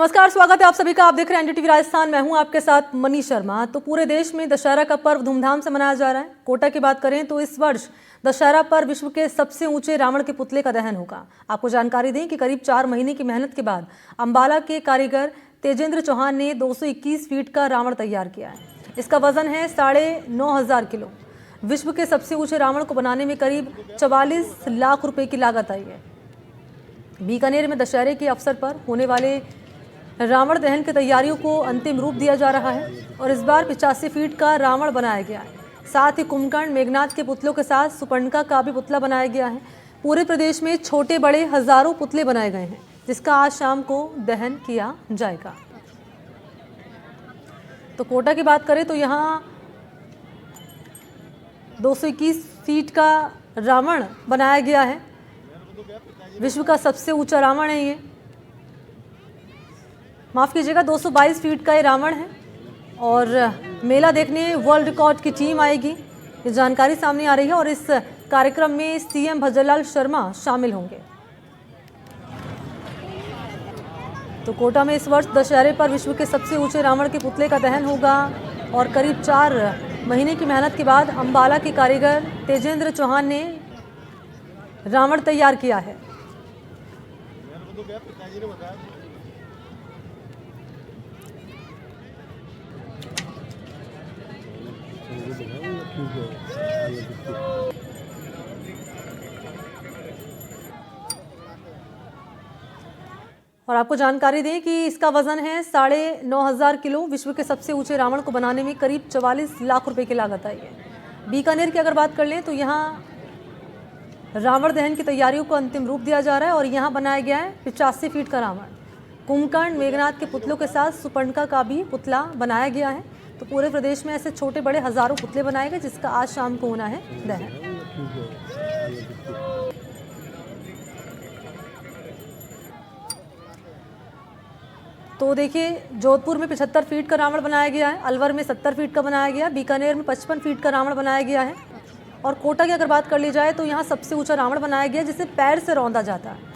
नमस्कार, स्वागत है आप सभी का। आप देख रहे हैं एनडीटीवी राजस्थान। मैं हूं आपके साथ मनीष शर्मा। तो पूरे देश में दशहरा का पर्व धूमधाम से मनाया जा रहा है। कोटा की बात करें तो इस वर्ष दशहरा पर विश्व के सबसे ऊंचे रावण के पुतले का दहन होगा। आपको जानकारी दें कि करीब 4 महीने की मेहनत के बाद अंबाला के कारीगर तेजेंद्र चौहान ने 221 फीट का रावण तैयार किया है। इसका वजन है 9,500 किलो। विश्व के सबसे ऊंचे रावण को बनाने में करीब 44 लाख रुपए की लागत आई है। बीकानेर में दशहरे के अवसर पर होने वाले रावण दहन की तैयारियों को अंतिम रूप दिया जा रहा है और इस बार 85 फीट का रावण बनाया गया है। साथ ही कुंभकर्ण, मेघनाथ के पुतलों के साथ सुपर्णखा का भी पुतला बनाया गया है। पूरे प्रदेश में छोटे बड़े हजारों पुतले बनाए गए हैं, जिसका आज शाम को दहन किया जाएगा। तो कोटा की बात करें तो यहाँ 221 फीट का रावण बनाया गया है। विश्व का सबसे ऊंचा रावण है ये। माफ़ कीजिएगा, 222 फीट का ये रावण है और मेला देखने वर्ल्ड रिकॉर्ड की टीम आएगी, ये जानकारी सामने आ रही है। और इस कार्यक्रम में सीएम भजनलाल शर्मा शामिल होंगे। तो कोटा में इस वर्ष दशहरे पर विश्व के सबसे ऊंचे रावण के पुतले का दहन होगा और करीब 4 महीने की मेहनत के बाद अंबाला के कारीगर तेजेंद्र चौहान ने रावण तैयार किया है। और आपको जानकारी दें कि इसका वजन है 9,500 किलो। विश्व के सबसे ऊंचे रावण को बनाने में करीब 44 लाख रुपए की लागत आई है। बीकानेर की अगर बात कर लें तो यहाँ रावण दहन की तैयारियों को अंतिम रूप दिया जा रहा है और यहाँ बनाया गया है 85 फीट का रावण। कुंभकर्ण, मेघनाथ के पुतलों के साथ सुपर्णखा का भी पुतला बनाया गया है। तो पूरे प्रदेश में ऐसे छोटे बड़े हजारों पुतले बनाए गए, जिसका आज शाम को होना है दहन। तो देखिए, जोधपुर में 75 फीट का रावण बनाया गया है, अलवर में 70 फीट का बनाया गया, बीकानेर में 55 फीट का रावण बनाया गया है। और कोटा की अगर बात कर ली जाए तो यहाँ सबसे ऊंचा रावण बनाया गया, जिसे पैर से रौंदा जाता है।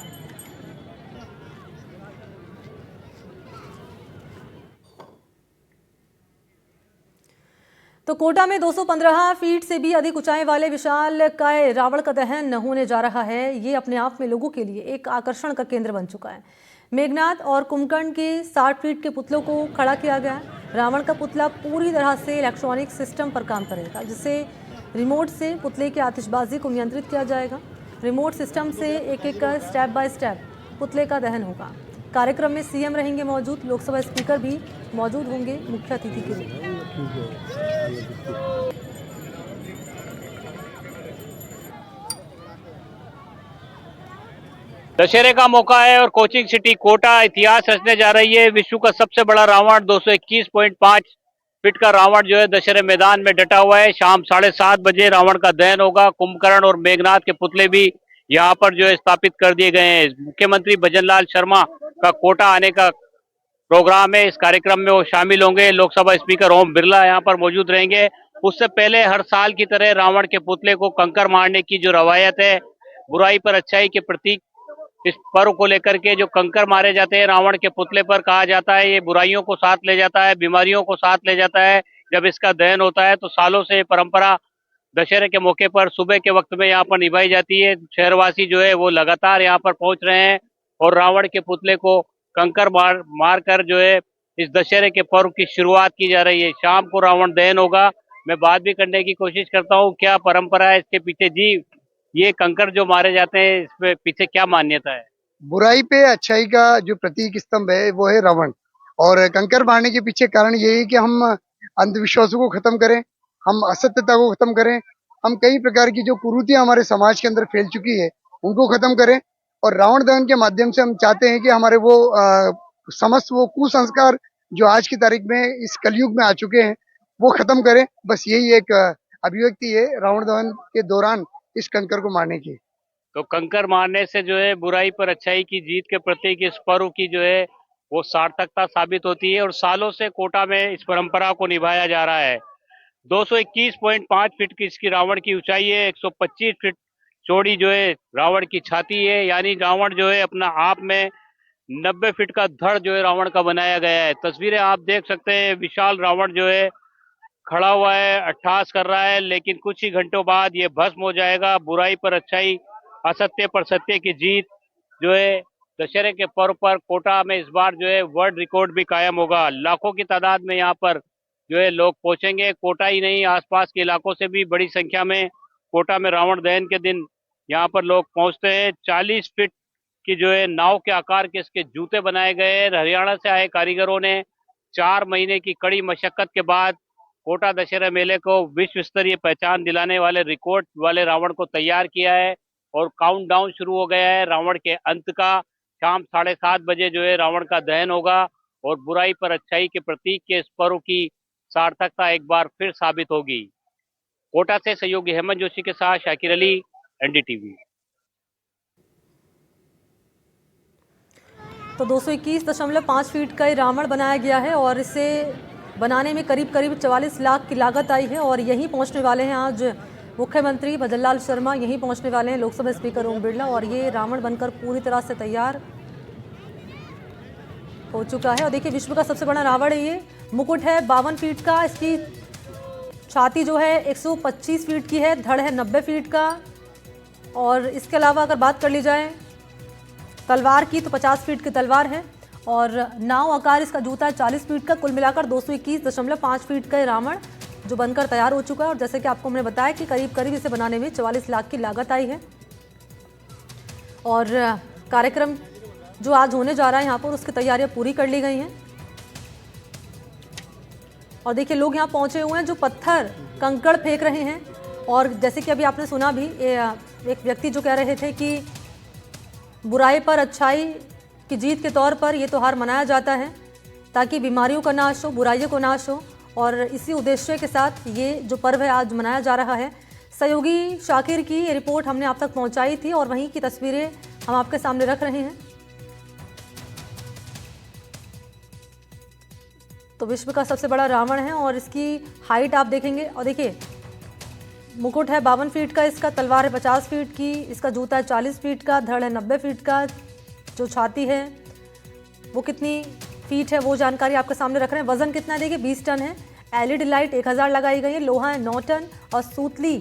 तो कोटा में 215 फीट से भी अधिक ऊंचाई वाले विशालकाय रावण का दहन होने जा रहा है। ये अपने आप में लोगों के लिए एक आकर्षण का केंद्र बन चुका है। मेघनाथ और कुंभकर्ण के 60 फीट के पुतलों को खड़ा किया गया है। रावण का पुतला पूरी तरह से इलेक्ट्रॉनिक सिस्टम पर काम करेगा, जिससे रिमोट से पुतले की आतिशबाजी को नियंत्रित किया जाएगा। रिमोट सिस्टम से एक एक कर स्टेप बाय स्टेप पुतले का दहन होगा। कार्यक्रम में सीएम रहेंगे मौजूद, लोकसभा स्पीकर भी मौजूद होंगे मुख्य अतिथि के रूप में। दशहरे का मौका है और कोचिंग सिटी कोटा इतिहास रचने जा रही है। विश्व का सबसे बड़ा रावण 221.5 फीट का रावण जो है दशहरे मैदान में डटा हुआ है। शाम 7:30 बजे रावण का दहन होगा। कुंभकर्ण और मेघनाथ के पुतले भी यहाँ पर जो है स्थापित कर दिए गए हैं। मुख्यमंत्री भजनलाल शर्मा का कोटा आने का प्रोग्राम है। इस कार्यक्रम में वो शामिल होंगे। लोकसभा स्पीकर ओम बिरला यहाँ पर मौजूद रहेंगे। उससे पहले हर साल की तरह रावण के पुतले को कंकर मारने की जो रवायत है, बुराई पर अच्छाई के प्रतीक इस पर्व को लेकर के जो कंकर मारे जाते हैं रावण के पुतले पर, कहा जाता है ये बुराइयों को साथ ले जाता है, बीमारियों को साथ ले जाता है। जब इसका दहन होता है तो सालों से परंपरा दशहरे के मौके पर सुबह के वक्त में यहाँ पर निभाई जाती है। शहरवासी जो है वो लगातार यहाँ पर पहुंच रहे हैं और रावण के पुतले को कंकर मार कर जो है इस दशहरे के पर्व की शुरुआत की जा रही है। शाम को रावण दहन होगा। मैं बात भी करने की कोशिश करता हूँ, क्या परंपरा है इसके पीछे। जी, ये कंकर जो मारे जाते हैं इसके पीछे क्या मान्यता है? बुराई पे अच्छाई का जो प्रतीक स्तंभ है वो है रावण। और कंकर मारने के पीछे कारण यही है कि हम अंधविश्वासों को खत्म करें, हम असत्यता को खत्म करें, हम कई प्रकार की जो कुरीतियां हमारे समाज के अंदर फैल चुकी है उनको खत्म करें। और रावण दहन के माध्यम से हम चाहते हैं कि हमारे वो समस्त वो कुसंस्कार जो आज की तारीख में इस कलयुग में आ चुके हैं वो खत्म करें। बस यही एक अभिव्यक्ति है रावण दहन के दौरान इस कंकर को मारने की। तो कंकर मारने से जो है बुराई पर अच्छाई की जीत के प्रतीक इस पर्व की जो है वो सार्थकता साबित होती है और सालों से कोटा में इस परंपरा को निभाया जा रहा है। 221.5 फीट की इसकी रावण की ऊंचाई है। 125 फीट चौड़ी जो है रावण की छाती है। यानी रावण जो है अपना आप में 90 फीट का धड़ जो है रावण का बनाया गया है। तस्वीरें आप देख सकते हैं, विशाल रावण जो है खड़ा हुआ है, अट्टहास कर रहा है, लेकिन कुछ ही घंटों बाद ये भस्म हो जाएगा। बुराई पर अच्छाई, असत्य पर सत्य की जीत जो है दशहरे के पर्व पर कोटा में इस बार जो है वर्ल्ड रिकॉर्ड भी कायम होगा। लाखों की तादाद में यहाँ पर जो है लोग पहुंचेंगे। कोटा ही नहीं, आसपास के इलाकों से भी बड़ी संख्या में कोटा में रावण दहन के दिन यहाँ पर लोग पहुंचते हैं। 40 फीट की जो है नाव के आकार के इसके जूते बनाए गए हैं। हरियाणा से आए कारीगरों ने 4 महीने की कड़ी मशक्कत के बाद कोटा दशहरा मेले को विश्व स्तरीय पहचान दिलाने वाले रिकॉर्ड वाले रावण को तैयार किया है और काउंटडाउन शुरू हो गया है रावण के अंत का। शाम 7:30 बजे जो है रावण का दहन होगा और बुराई पर अच्छाई के प्रतीक के इस पर्व की सार्थकता एक बार फिर साबित होगी। कोटा से सहयोगी हेमंत जोशी के साथ शाकिर अली, एनडीटीवी। तो 221.5 फीट का ये रावण बनाया गया है और इसे बनाने में करीब करीब 44 लाख की लागत आई है। और यहीं पहुंचने वाले हैं आज मुख्यमंत्री भजनलाल शर्मा, यहीं पहुंचने वाले हैं लोकसभा स्पीकर ओम बिरला। और ये रावण बनकर पूरी तरह से तैयार हो चुका है। और देखिए, विश्व का सबसे बड़ा रावण है ये। मुकुट है 52 फीट का, इसकी छाती जो है 125 फीट की है, धड़ है 90 फीट का। और इसके अलावा अगर बात कर ली जाए तलवार की तो 50 फीट की तलवार है और नाव आकार इसका जूता है 40 फीट का। कुल मिलाकर 221.5 फीट का ये रावण जो बनकर तैयार हो चुका है। और जैसे कि आपको हमने बताया कि करीब करीब इसे बनाने में 44 लाख की लागत आई है। और कार्यक्रम जो आज होने जा रहा है यहाँ पर, उसकी तैयारियां पूरी कर ली गई हैं। और देखिए, लोग यहाँ पहुँचे हुए हैं जो पत्थर कंकड़ फेंक रहे हैं। और जैसे कि अभी आपने सुना भी, एक व्यक्ति जो कह रहे थे कि बुराई पर अच्छाई की जीत के तौर पर ये त्यौहार मनाया जाता है ताकि बीमारियों का नाश हो, बुराइयों का नाश हो। और इसी उद्देश्य के साथ ये जो पर्व है आज मनाया जा रहा है। सहयोगी शाकिर की ये रिपोर्ट हमने आप तक पहुंचाई थी और वहीं की तस्वीरें हम आपके सामने रख रहे हैं। तो विश्व का सबसे बड़ा रावण है और इसकी हाइट आप देखेंगे। और देखिए, मुकुट है 52 फीट का, इसका तलवार है 50 फीट की, इसका जूता है 40 फीट का, धड़ है 90 फीट का, जो छाती है वो कितनी फीट है वो जानकारी आपके सामने रख रहे हैं। वजन कितना है देखिए, 20 टन है। एलईडी लाइट 1000 लगाई गई है, लोहा है 9 टन और सूतली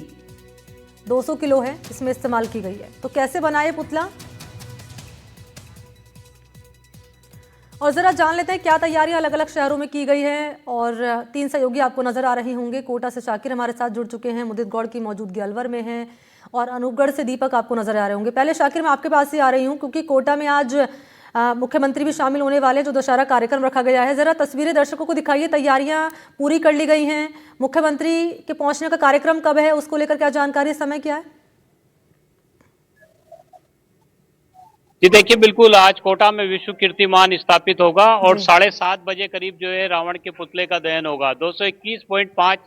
200 किलो है इसमें इस्तेमाल की गई है। तो कैसे बना ये पुतला, और ज़रा जान लेते हैं क्या तैयारियां अलग अलग शहरों में की गई है। और 3 सहयोगी आपको नजर आ रहे होंगे। कोटा से शाकिर हमारे साथ जुड़ चुके हैं, मुदित गौड़ की मौजूदगी अलवर में है और अनूपगढ़ से दीपक आपको नजर आ रहे होंगे। पहले शाकिर, मैं आपके पास ही आ रही हूँ क्योंकि कोटा में आज मुख्यमंत्री भी शामिल होने वाले, जो दशहरा कार्यक्रम रखा गया है। ज़रा तस्वीरें दर्शकों को दिखाइए, तैयारियां पूरी कर ली गई हैं। मुख्यमंत्री के पहुंचने का कार्यक्रम कब है, उसको लेकर क्या जानकारी, समय क्या है? जी देखिए, बिल्कुल आज कोटा में विश्व कीर्तिमान स्थापित होगा और 7:30 बजे करीब जो है रावण के पुतले का दहन होगा। 221.5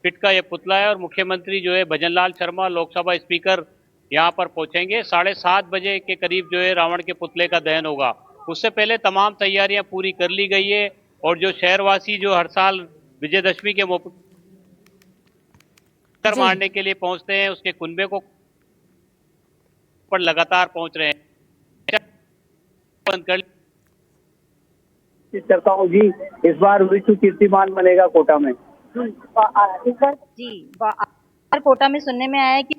फीट का यह पुतला है और मुख्यमंत्री जो है भजनलाल शर्मा, लोकसभा स्पीकर, यहाँ पर पहुंचेंगे। 7:30 बजे के करीब जो है रावण के पुतले का दहन होगा। उससे पहले तमाम तैयारियां पूरी कर ली गई है और जो शहरवासी जो हर साल विजयदशमी के मौके पर मारने के लिए पहुंचते हैं, उसके कुनबे को पर लगातार पहुंच रहे हैं। करता हूँ जी, इस बार विश्व कीर्तिमान बनेगा कोटा में। इस बार जी कोटा में सुनने में आया है कि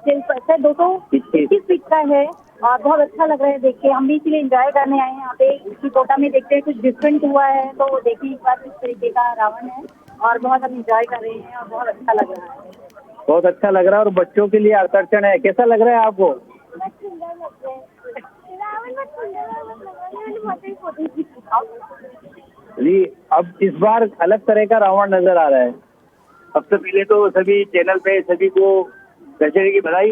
221 फीट का है और बहुत अच्छा लग रहा है देख के। हम भी इसलिए एंजॉय करने आए हैं यहाँ पे कि कोटा में देखते हैं कुछ डिफरेंट हुआ है, तो देखिए इस बार किस तरीके का रावण है और बहुत हम एंजॉय कर रहे हैं और बहुत अच्छा लग रहा है। बहुत अच्छा लग रहा है और बच्चों के लिए आकर्षण है। कैसा लग रहा है आपको? जी, अब इस बार अलग तरह का रावण नजर आ रहा है। सबसे पहले तो सभी चैनल पे सभी को दशहरे की बधाई।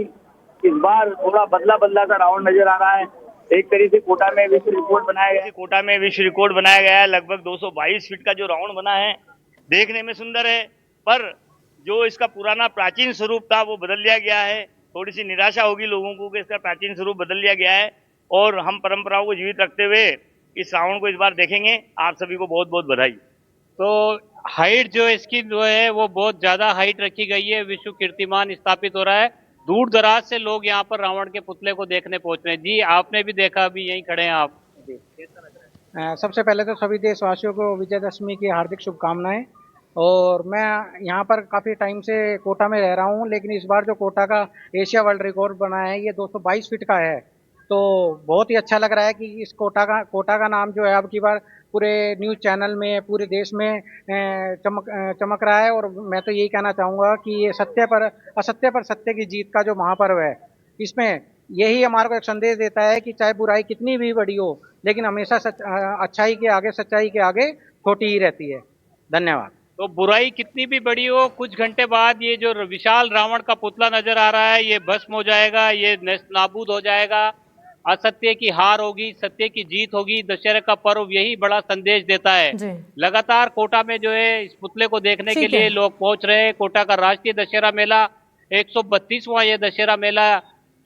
इस बार थोड़ा बदला सा रावण नजर आ रहा है। एक तरीके से कोटा में विश्व रिकॉर्ड बनाया गया है। कोटा में विश्व रिकॉर्ड बनाया गया है। लगभग 222 फीट का जो रावण बना है, देखने में सुंदर है, पर जो इसका पुराना प्राचीन स्वरूप था वो बदल दिया गया है। थोड़ी सी निराशा होगी लोगों को कि इसका प्राचीन स्वरूप बदल दिया गया है और हम परंपराओं को जीवित रखते हुए इस रावण को इस बार देखेंगे। आप सभी को बहुत बहुत बधाई। तो हाइट जो इसकी जो है वो बहुत ज्यादा हाइट रखी गई है, विश्व कीर्तिमान स्थापित हो रहा है। दूर दराज से लोग यहाँ पर रावण के पुतले को देखने पहुंच रहे हैं। जी, आपने भी देखा, अभी यहीं खड़े हैं आप। सबसे पहले तो सभी देशवासियों को विजयदशमी की हार्दिक शुभकामनाएं। और मैं यहाँ पर काफ़ी टाइम से कोटा में रह रहा हूँ, लेकिन इस बार जो कोटा का एशिया वर्ल्ड रिकॉर्ड बना है ये 222 फीट का है। तो बहुत ही अच्छा लग रहा है कि इस कोटा का नाम जो है अब की बार पूरे न्यूज़ चैनल में पूरे देश में चमक रहा है। और मैं तो यही कहना चाहूँगा कि ये असत्य पर सत्य की जीत का जो महापर्व है, इसमें यही हमारे को एक संदेश देता है कि चाहे बुराई कितनी भी बड़ी हो, लेकिन हमेशा अच्छाई के आगे, सच्चाई के आगे खोटी ही रहती है। धन्यवाद। तो बुराई कितनी भी बड़ी हो, कुछ घंटे बाद ये जो विशाल रावण का पुतला नजर आ रहा है, ये भस्म हो जाएगा, ये नाबूद हो जाएगा। असत्य की हार होगी, सत्य की जीत होगी। दशहरे का पर्व यही बड़ा संदेश देता है। जी लगातार कोटा में जो है इस पुतले को देखने के ठीक है। लिए लोग पहुंच रहे हैं। कोटा का राष्ट्रीय दशहरा मेला 132वां ये दशहरा मेला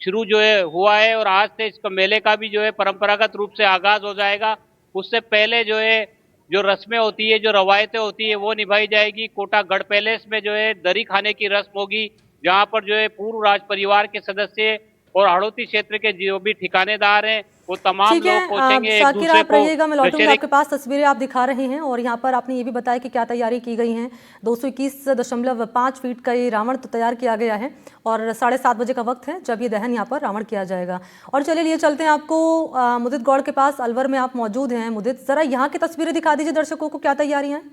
शुरू जो है हुआ है, और आज से इसका मेले का भी जो है परंपरागत रूप से आगाज हो जाएगा। उससे पहले जो है जो रस्में होती है, जो रवायतें होती है, वो निभाई जाएगी। कोटा गढ़ पैलेस में जो है दरी खाने की रस्म होगी, जहां पर जो है पूर्व राज परिवार के सदस्य और हड़ौती क्षेत्र के जो भी ठिकानेदार हैं, वो तमाम ठीक है। लोग पहुंचेंगे एक शाकिर दूसरे आप को रहिएगा, मैं लौटूंगी दशहरे आपके पास। तस्वीरें आप दिखा रहे हैं और यहाँ पर आपने ये भी बताया कि क्या तैयारी की गई है। 221.5 फीट का ये रावण तो तैयार किया गया है और 7:30 बजे का वक्त है जब ये दहन यहाँ पर रावण किया जाएगा। और चलिए लिए चलते हैं आपको मुदित गौड़ के पास, अलवर में आप मौजूद हैं। मुदित, जरा यहाँ की तस्वीरें दिखा दीजिए दर्शकों को, क्या तैयारियां हैं?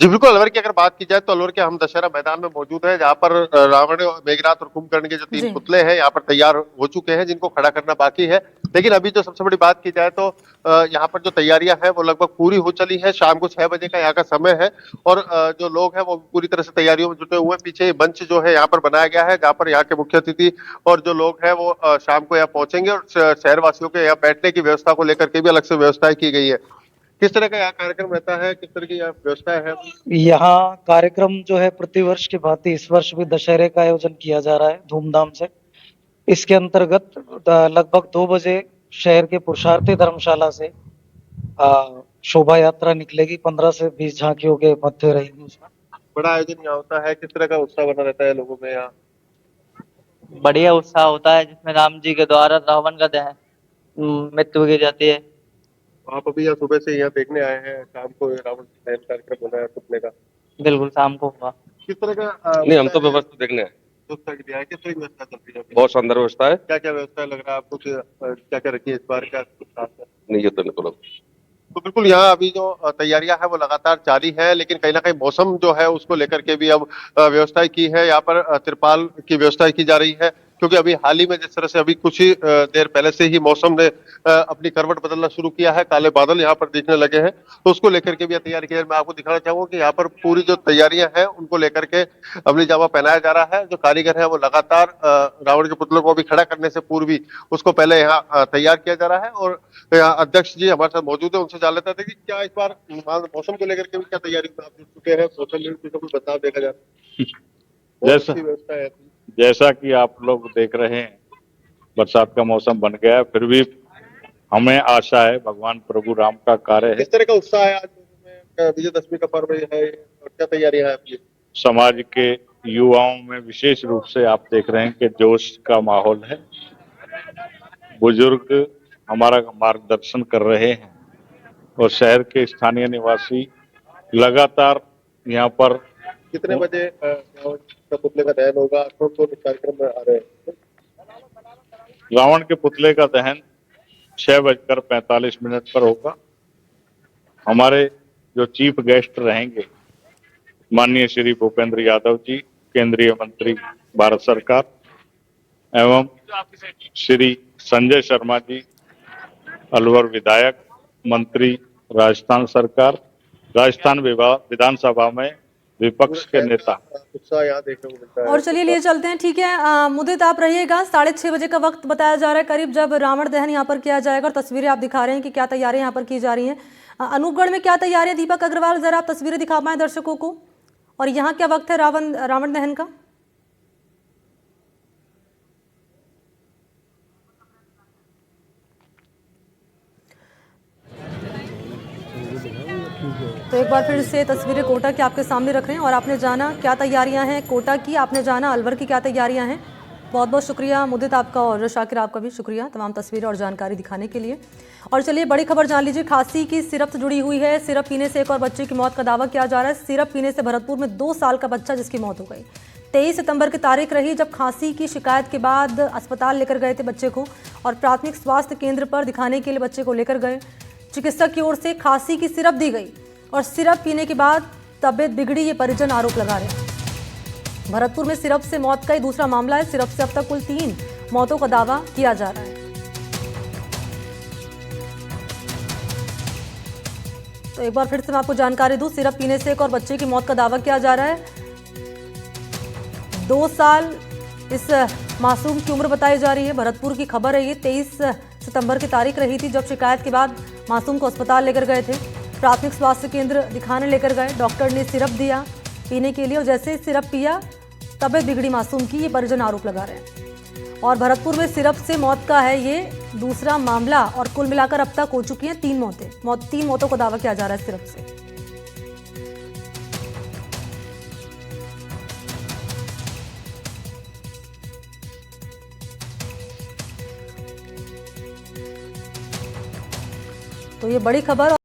जी बिल्कुल, अलवर की अगर बात की जाए तो अलवर के हम दशहरा मैदान में मौजूद है, जहाँ पर रावण, मेघनाथ और कुंभकर्ण के जो 3 पुतले हैं यहाँ पर तैयार हो चुके हैं, जिनको खड़ा करना बाकी है। लेकिन अभी जो सबसे बड़ी बात की जाए तो यहाँ पर जो तैयारियां हैं वो लगभग पूरी हो चली है। शाम को 6 बजे का यहाँ का समय है और जो लोग हैं वो पूरी तरह से तैयारियों में जुटे हुए हैं। पीछे मंच जो है यहाँ पर बनाया गया है, जहाँ पर यहाँ के मुख्य अतिथि और जो लोग हैं वो शाम को यहाँ पहुंचेंगे और शहरवासियों के यहाँ बैठने की व्यवस्था को लेकर के भी अलग से व्यवस्थाएं की गई है। किस तरह का यहाँ कार्यक्रम रहता है, किस तरह की यहाँ व्यवस्था है? यहाँ कार्यक्रम जो है प्रतिवर्ष की भांति इस वर्ष भी दशहरे का आयोजन किया जा रहा है धूमधाम से। इसके अंतर्गत लगभग 2 बजे शहर के पुरुषार्थी धर्मशाला से शोभा यात्रा निकलेगी। 15 से 20 झांकियों के मध्य रहेगी। उसमें बड़ा आयोजन यहाँ होता है। किस तरह का उत्साह बना रहता है लोगों में? यहाँ बढ़िया उत्साह होता है, जिसमें राम जी के द्वारा रावण का दहन मृत्यु की जाती है। आप अभी यहाँ सुबह से यहाँ देखने आए हैं, शाम को रावण दहन कार्यक्रम होना है पुतले का? बिल्कुल, शाम को हुआ। किस तरह का? नहीं, हम तो व्यवस्था देखने आए। व्यवस्था के लिए आए। किस तरह की व्यवस्था चलती है? बहुत शानदार व्यवस्था है। क्या क्या व्यवस्था लग रहा है आपको? क्या क्या रखी है इस बार? क्या नहीं, ये तो नहीं। तो बिल्कुल यहाँ अभी जो तैयारियां हैं वो लगातार जारी है, लेकिन कहीं ना कहीं मौसम जो है उसको लेकर के भी अब व्यवस्थाएं की है। यहाँ पर तिरपाल की व्यवस्था की जा रही है, क्योंकि अभी हाल ही में जिस तरह से अभी कुछ ही देर पहले से ही मौसम ने अपनी करवट बदलना शुरू किया है, काले बादल यहाँ पर दिखने लगे हैं, तो उसको लेकर के भी तैयारी की है। मैं आपको दिखाना चाहूंगा कि यहाँ पर पूरी जो तैयारियां हैं उनको लेकर के अमली जामा पहनाया जा रहा है। जो कारीगर है वो लगातार रावण के पुतलों को अभी खड़ा करने से पूर्व ही उसको पहले यहाँ तैयार किया जा रहा है। और यहाँ अध्यक्ष जी हमारे साथ मौजूद है, उनसे जान लेते थे कि क्या इस बार मौसम को लेकर के भी क्या तैयारी आप जुट चुके हैं? मौसम में कोई बदलाव देखा जाता है? व्यवस्था है जैसा कि आप लोग देख रहे हैं, बरसात का मौसम बन गया है, फिर भी हमें आशा है भगवान प्रभु राम का कार्य है। किस तरह का उत्साह है आज में? विजयदशमी का पर्व है और क्या तैयारियां हैं आपकी? समाज के युवाओं में विशेष रूप से आप देख रहे हैं कि जोश का माहौल है। बुजुर्ग हमारा मार्गदर्शन कर रहे हैं और शहर के स्थानीय निवासी लगातार यहाँ पर। कितने बजे पुतले का दहन होगा? कौन-कौन इस कार्यक्रम में आ रहे हैं? रावण के पुतले का दहन 6:45 पर होगा। हमारे जो चीफ गेस्ट रहेंगे, माननीय श्री भूपेंद्र यादव जी, केंद्रीय मंत्री भारत सरकार, एवं श्री संजय शर्मा जी, अलवर विधायक, मंत्री राजस्थान सरकार, राजस्थान विधानसभा में विपक्ष के नेता। उत्साह यहाँ देखने को मिलता है। और चलिए लिए चलते हैं। ठीक है मुदित, आप रहिएगा। 6:30 बजे का वक्त बताया जा रहा है करीब, जब रावण दहन यहाँ पर किया जाएगा। और तस्वीरें आप दिखा रहे हैं कि क्या तैयारियां यहाँ पर की जा रही हैं। अनूपगढ़ में क्या तैयारियां? दीपक अग्रवाल, जरा आप तस्वीरें दिखा पाएं दर्शकों को, और यहाँ क्या वक्त है रावण दहन का? तो एक बार फिर से तस्वीरें कोटा की आपके सामने रख रहे हैं और आपने जाना क्या तैयारियां हैं कोटा की, आपने जाना अलवर की क्या तैयारियां हैं। बहुत बहुत शुक्रिया मुदित आपका और शाकिर आपका भी शुक्रिया तमाम तस्वीरें और जानकारी दिखाने के लिए। और चलिए बड़ी खबर जान लीजिए, खांसी की सिरप से जुड़ी हुई है। सिरप पीने से एक और बच्चे की मौत का दावा किया जा रहा है। सिरप पीने से भरतपुर में 2 साल का बच्चा जिसकी मौत हो गई। 23 सितंबर की तारीख रही जब खांसी की शिकायत के बाद अस्पताल लेकर गए थे बच्चे को और प्राथमिक स्वास्थ्य केंद्र पर दिखाने के लिए बच्चे को लेकर गए। चिकित्सक की ओर से खांसी की सिरप दी गई और सिरप पीने के बाद तबीयत बिगड़ी, ये परिजन आरोप लगा रहे हैं। भरतपुर में सिरप से मौत का ही दूसरा मामला है। सिरप से अब तक कुल 3 मौतों का दावा किया जा रहा है। तो एक बार फिर से मैं आपको जानकारी दूं, सिरप पीने से एक और बच्चे की मौत का दावा किया जा रहा है। 2 साल इस मासूम की उम्र बताई जा रही है। भरतपुर की खबर है ये। 23 सितंबर की तारीख रही थी जब शिकायत के बाद मासूम को अस्पताल लेकर गए थे। प्राथमिक स्वास्थ्य केंद्र दिखाने लेकर गए। डॉक्टर ने सिरप दिया पीने के लिए और जैसे सिरप पिया तबीयत बिगड़ी मासूम की, ये परिजन आरोप लगा रहे हैं। और भरतपुर में सिरप से मौत का है ये दूसरा मामला और कुल मिलाकर अब तक हो चुकी हैं 3 मौतें। 3 मौतों का दावा किया जा रहा है सिरप से। तो ये बड़ी खबर।